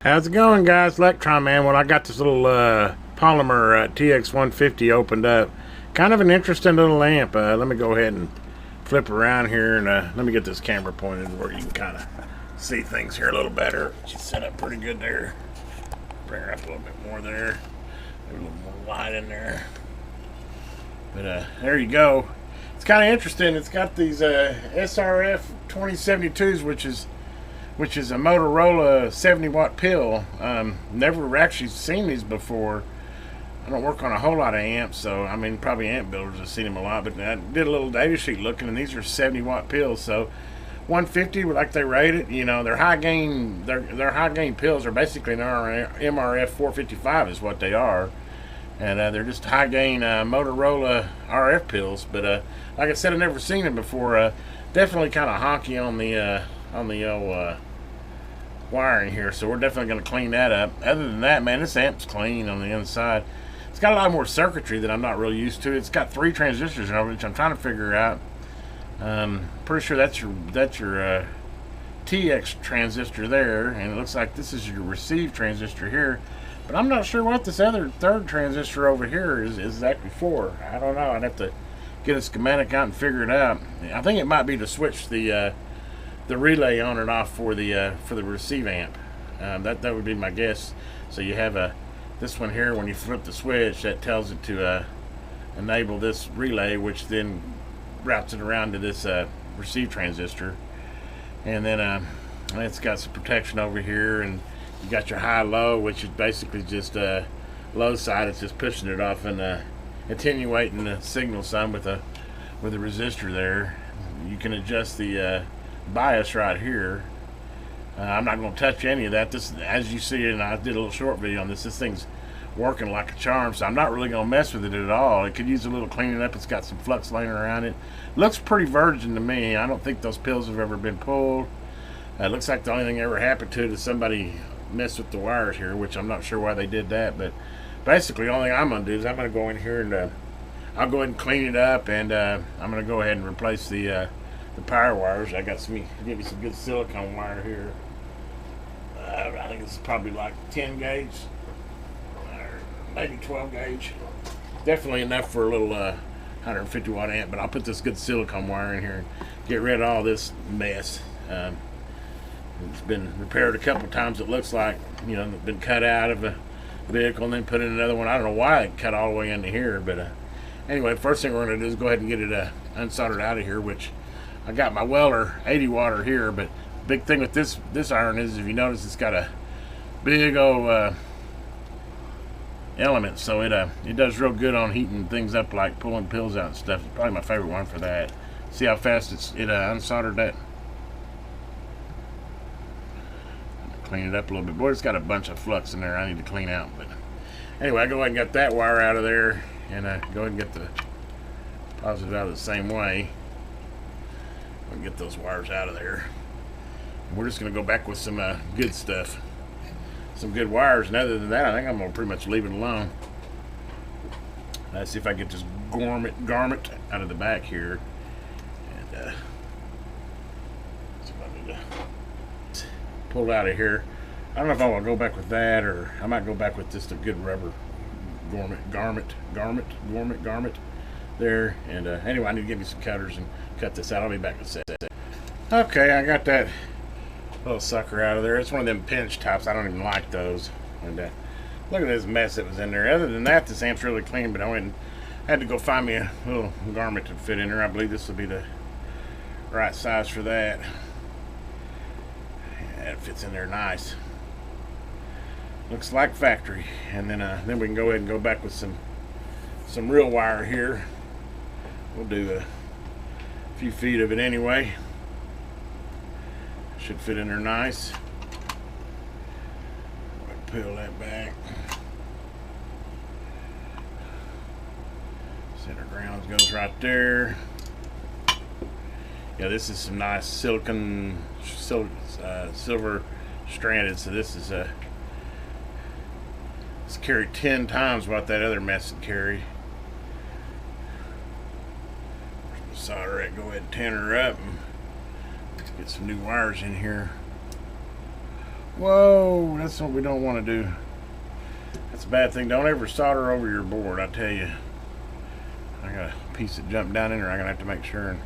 How's it going, guys? Electron Man. Well, I got this little Palomar TX 150 opened up. Kind of an interesting little amp. Let me go ahead and flip around here and let me get this camera pointed where you can kind of see things here a little better. She's set up pretty good there. Bring her up a little bit more there. Maybe a little more light in there. But there you go. It's kind of interesting. It's got these SRF 2072s, which is a Motorola 70-watt pill. Never actually seen these before. I don't work on a whole lot of amps, so I mean probably amp builders have seen them a lot, but I did a little data sheet looking, and these are 70-watt pills. So 150, like they rate it, you know, they're high gain. Their high gain pills are basically an MRF 455 is what they are, and they're just high gain Motorola RF pills. But like I said, I've never seen them before. Definitely kind of honky on the old wiring here, so we're definitely going to clean that up. Other than that, man, this amp's clean on the inside. It's got a lot more circuitry that I'm not really used to. It's got 3 transistors in it, which I'm trying to figure out. Pretty sure that's your TX transistor there, and it looks like this is your receive transistor here. But I'm not sure what this other third transistor over here is exactly for. I don't know. I'd have to get a schematic out and figure it out. I think it might be to switch the relay on and off for the receive amp. That would be my guess. So you have this one here. When you flip the switch, that tells it to enable this relay, which then routes it around to this receive transistor. And then it's got some protection over here, and you got your high-low, which is basically just low side. It's just pushing it off and attenuating the signal some with a resistor there. You can adjust the bias right here. I'm not going to touch any of that. This, as you see, and I did a little short video on this, this thing's working like a charm, so I'm not really going to mess with it at all. It could use a little cleaning up. It's got some flux laying around it. Looks pretty virgin to me. I don't think those pills have ever been pulled. It looks like the only thing ever happened to it is somebody messed with the wires here, which I'm not sure why they did that. But basically, the only thing I'm going to do is I'm going to go in here and I'll go ahead and clean it up, and I'm going to go ahead and replace the power wires. I got give me some good silicone wire here. I think it's probably like 10 gauge, or maybe 12 gauge. Definitely enough for a little 150 watt amp. But I'll put this good silicone wire in here and get rid of all this mess. It's been repaired a couple times. It looks like, you know, been cut out of a vehicle and then put in another one. I don't know why it cut all the way into here, but anyway, first thing we're going to do is go ahead and get it unsoldered out of here, which I got my welder 80 watter here. But big thing with this iron is, if you notice, it's got a big old element, so it does real good on heating things up, like pulling pills out and stuff. It's probably my favorite one for that. See how fast it unsoldered that. Clean it up a little bit. Boy, it's got a bunch of flux in there I need to clean out. But anyway, I go ahead and get that wire out of there, and go ahead and get the positive out of the same way. Get those wires out of there. We're just going to go back with some good stuff, some good wires, and other than that, I think I'm going to pretty much leave it alone. Let's see if I get this garment out of the back here, and see if I need to pull it out of here. I don't know if I want to go back with that, or I might go back with just a good rubber garment there. And anyway, I need to get me some cutters and cut this out. I'll be back in a second. Okay, I got that little sucker out of there. It's one of them pinch tops. I don't even like those. And look at this mess that was in there. Other than that, this amp's really clean, but I went and had to go find me a little garment to fit in there. I believe this will be the right size for that. Yeah, it fits in there nice. Looks like factory. And then we can go ahead and go back with some real wire here. We'll do a few feet of it anyway. Should fit in there nice. Peel that back. Center grounds goes right there. Yeah, this is some nice silver stranded. So this is it's carried 10 times what that other mess would carry. Solder it. Go ahead and tin her up and get some new wires in here. Whoa, that's what we don't want to do. That's a bad thing. Don't ever solder over your board, I tell you. I got a piece that jumped down in there. I'm going to have to make sure.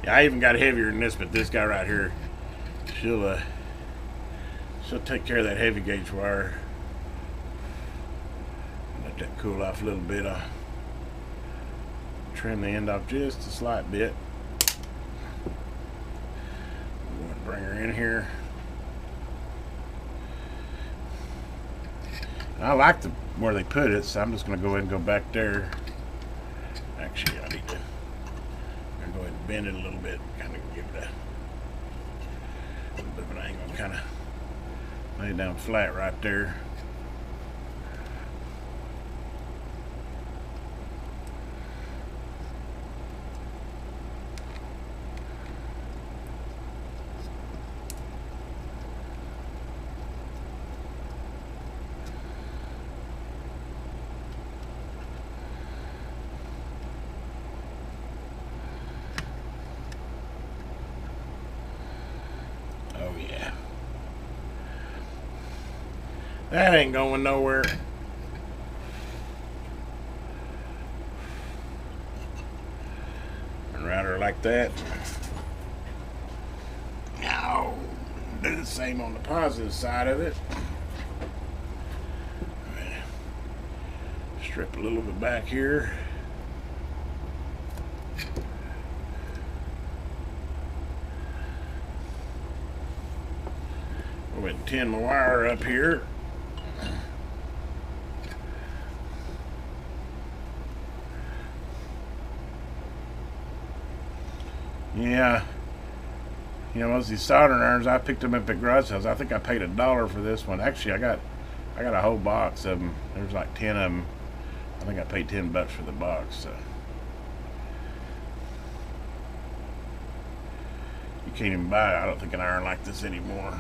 Yeah, I even got heavier than this, but this guy right here, she'll take care of that heavy gauge wire. Let that cool off a little bit. I'll trim the end off just a slight bit. I'm going to bring her in here. I like where they put it, so I'm just going to go ahead and go back there. Actually, I need to go ahead and bend it a little bit, kind of give it a little bit of an angle, kind of lay it down flat right there. Oh yeah. That ain't going nowhere. And route her like that. Now, do the same on the positive side of it. Strip a little bit back here. Go ahead and tin my wire up here. Yeah, you know, most of these soldering irons, I picked them up at garage sales. I think I paid $1 for this one. Actually, I got a whole box of them. There's like 10 of them. I think I paid $10 for the box. So you can't even buy, I don't think, an iron like this anymore.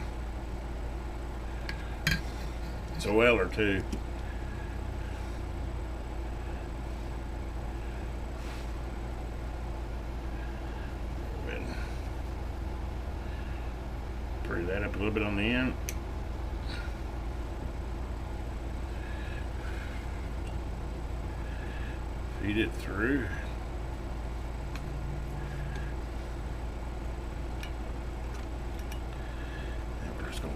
It's a welder too. Pretty that up a little bit on the end. Feed it through. And we're just gonna.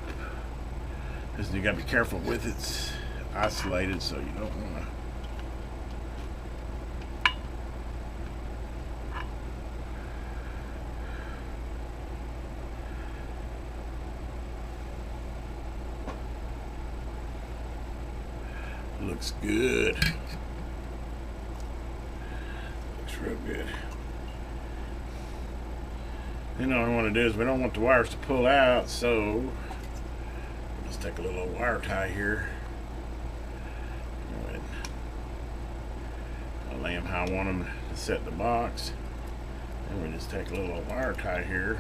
This you gotta be careful with it. It's isolated, so you don't wanna. Looks good. Looks real good. Then all we want to do is we don't want the wires to pull out, so let's take a little wire tie here. Go ahead. I'll lay them how I want them to set the box. And we just take a little wire tie here.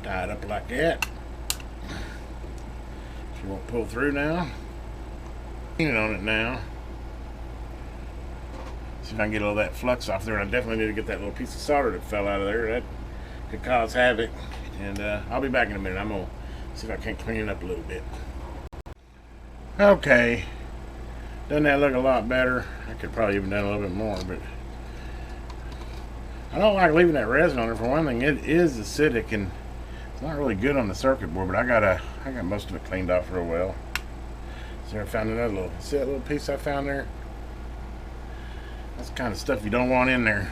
Tie it up like that. She won't pull through now. Cleaning on it now. See if I can get all that flux off there. I definitely need to get that little piece of solder that fell out of there. That could cause havoc. And I'll be back in a minute. I'm gonna see if I can't clean it up a little bit. Okay. Doesn't that look a lot better? I could probably even done a little bit more, but I don't like leaving that resin on there. For one thing, it is acidic and it's not really good on the circuit board, but I got most of it cleaned off real well. So I found another little, see that little piece I found there? That's the kind of stuff you don't want in there.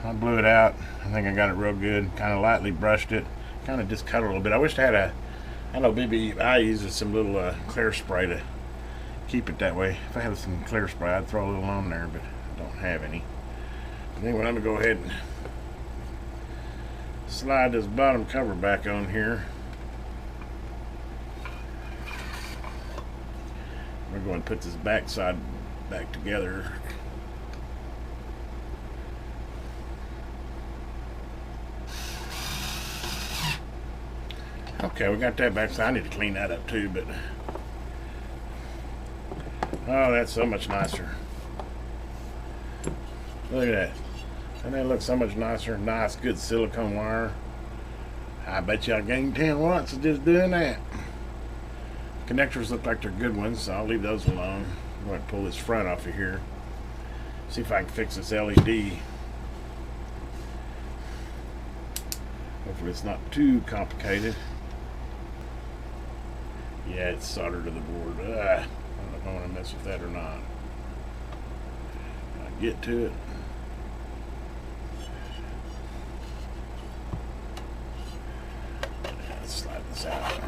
I blew it out. I think I got it real good. Kind of lightly brushed it. Kind of just cut it a little bit. I wish I had a BB I used some little clear spray to keep it that way. If I had some clear spray, I'd throw a little on there, but I don't have any. But anyway, I'm gonna go ahead and slide this bottom cover back on here. We're going to put this back side back together. Okay, we got that back side. I need to clean that up too, but oh, that's so much nicer. Look at that. Doesn't that look so much nicer? Nice, good silicone wire. I bet you I gained 10 watts of just doing that. Connectors look like they're good ones, so I'll leave those alone. I'm going to pull this front off of here. See if I can fix this LED. Hopefully it's not too complicated. Yeah, it's soldered to the board. I don't know if I want to mess with that or not. I get to it. Let's slide this out.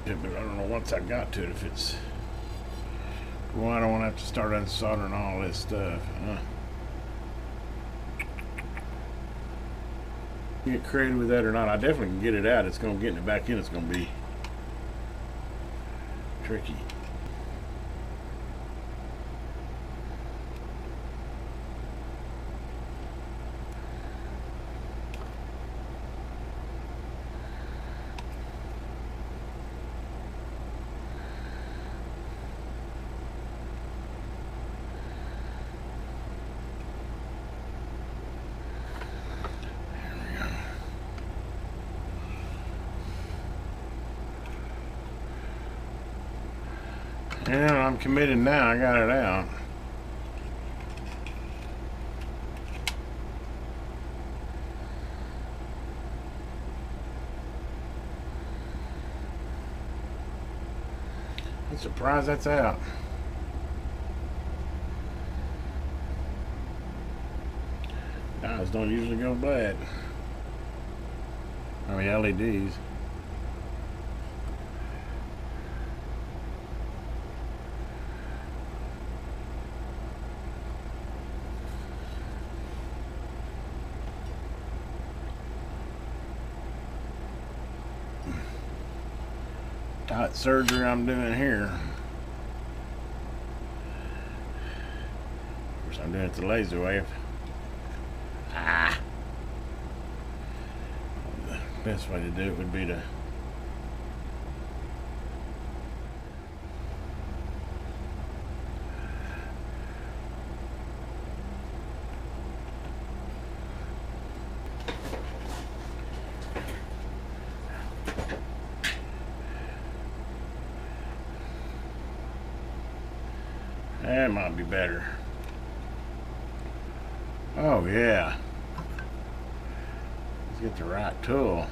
Yeah, but I don't know once I got to it if it's. Well, I don't want to have to start unsoldering all this stuff. Get creative with that or not, I definitely can get it out. It's going to get it back in. It's going to be tricky. And I'm committed now. I got it out. I'm surprised that's out. Guys don't usually go bad. I mean LEDs. Tight surgery I'm doing here. Of course I'm doing it the laser wave. The best way to do it would be to that might be better. Oh yeah. Let's get the right tool.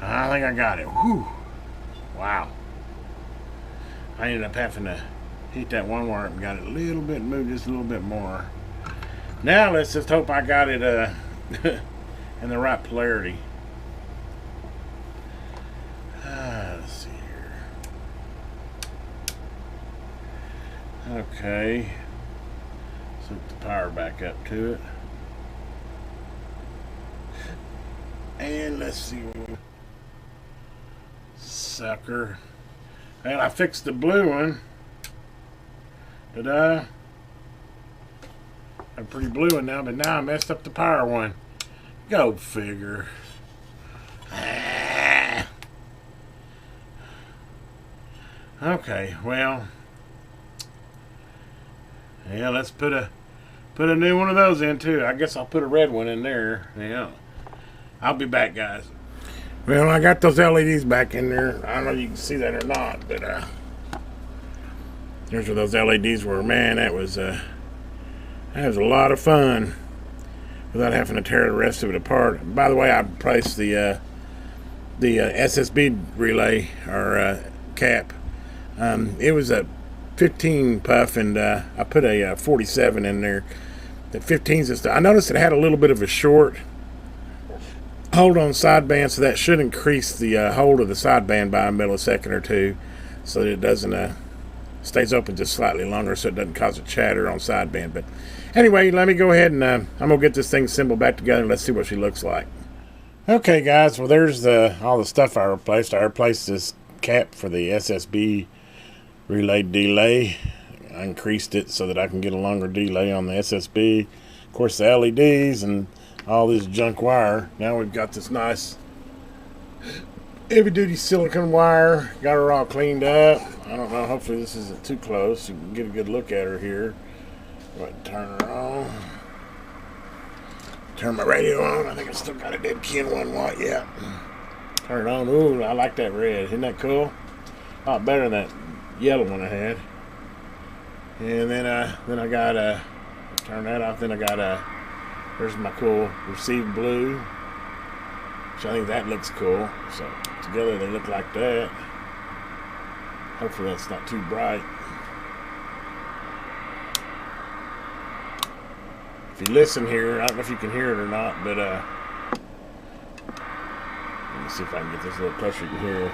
I think I got it. Whew. Wow. I ended up having to heat that one wire up and got it a little bit moved, just a little bit more. Now let's just hope I got it in the right polarity. Let's see here. Okay. Let's hook the power back up to it. And let's see. Sucker. And I fixed the blue one. Ta-da. A pretty blue one now, but now I messed up the power one. Go figure. Okay, well. Yeah, let's put a new one of those in too. I guess I'll put a red one in there. Yeah. I'll be back, guys. Well, I got those LEDs back in there. I don't know if you can see that or not, but here's where those LEDs were. Man, that was a lot of fun without having to tear the rest of it apart. By the way, I replaced the SSB relay or cap. It was a 15 puff, and I put a 47 in there. The 15s, I noticed it had a little bit of a short hold on sideband, so that should increase the hold of the sideband by a millisecond or two, so that it doesn't stays open just slightly longer, so it doesn't cause a chatter on sideband. But anyway, let me go ahead and I'm gonna get this thing assembled back together and let's see what she looks like. Okay, guys. Well, there's all the stuff I replaced. I replaced this cap for the SSB relay delay. I increased it so that I can get a longer delay on the SSB. Of course, the LEDs and all this junk wire. Now we've got this nice heavy-duty silicone wire. Got her all cleaned up. I don't know. Hopefully this isn't too close. You can get a good look at her here. Go ahead and turn her on. Turn my radio on. I think I still got a dead key in 1 watt. Yeah. Turn it on. Ooh, I like that red. Isn't that cool? A lot better than that yellow one I had. And then I got turn that off. Then I got there's my cool receive blue, which I think that looks cool. So together they look like that. Hopefully that's not too bright. If you listen here, I don't know if you can hear it or not, but let me see if I can get this a little closer. You can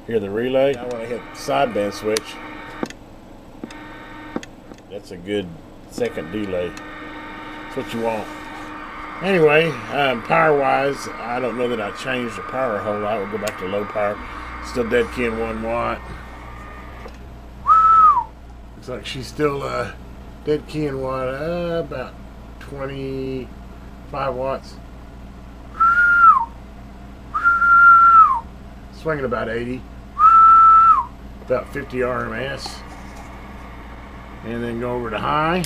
hear the relay. I want to hit the sideband switch. That's a good second delay. That's what you want. Anyway, power wise, I don't know that I changed the power a whole lot. We'll go back to low power. Still dead key in 1 watt. Looks like she's still dead key in watt, about 25 watts. Swinging about 80. About 50 RMS. And then go over to high.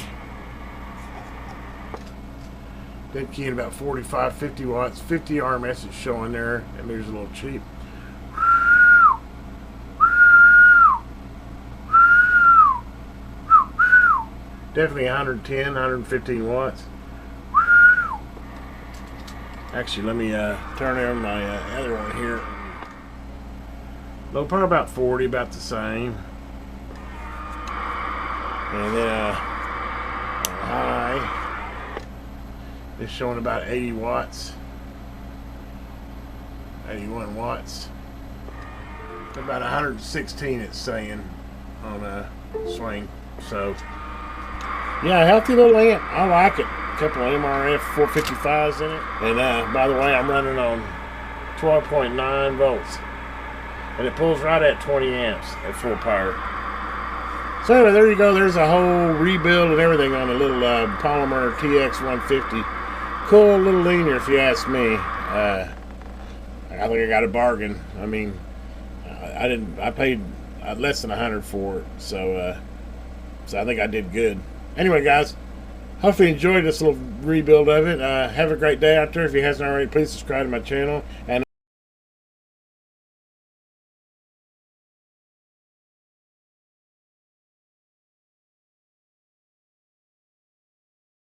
Dead key in about 45, 50 watts. 50 RMS is showing there. That meter's a little cheap. Definitely 110, 115 watts. Actually, let me turn on my other one here. Low power about 40, about the same. And then high is showing about 80 watts. 81 watts. About 116 it's saying on a swing. So yeah, healthy little amp. I like it. A couple of MRF 455s in it. And by the way, I'm running on 12.9 volts. And it pulls right at 20 amps at full power. So anyway, there you go. There's a whole rebuild and everything on a little Palomar TX 150. Cool little leaner, if you ask me. I think I got a bargain. I mean, I paid less than 100 for it, so I think I did good. Anyway, guys, hopefully you enjoyed this little rebuild of it. Have a great day out there. If you hasn't already, please subscribe to my channel. And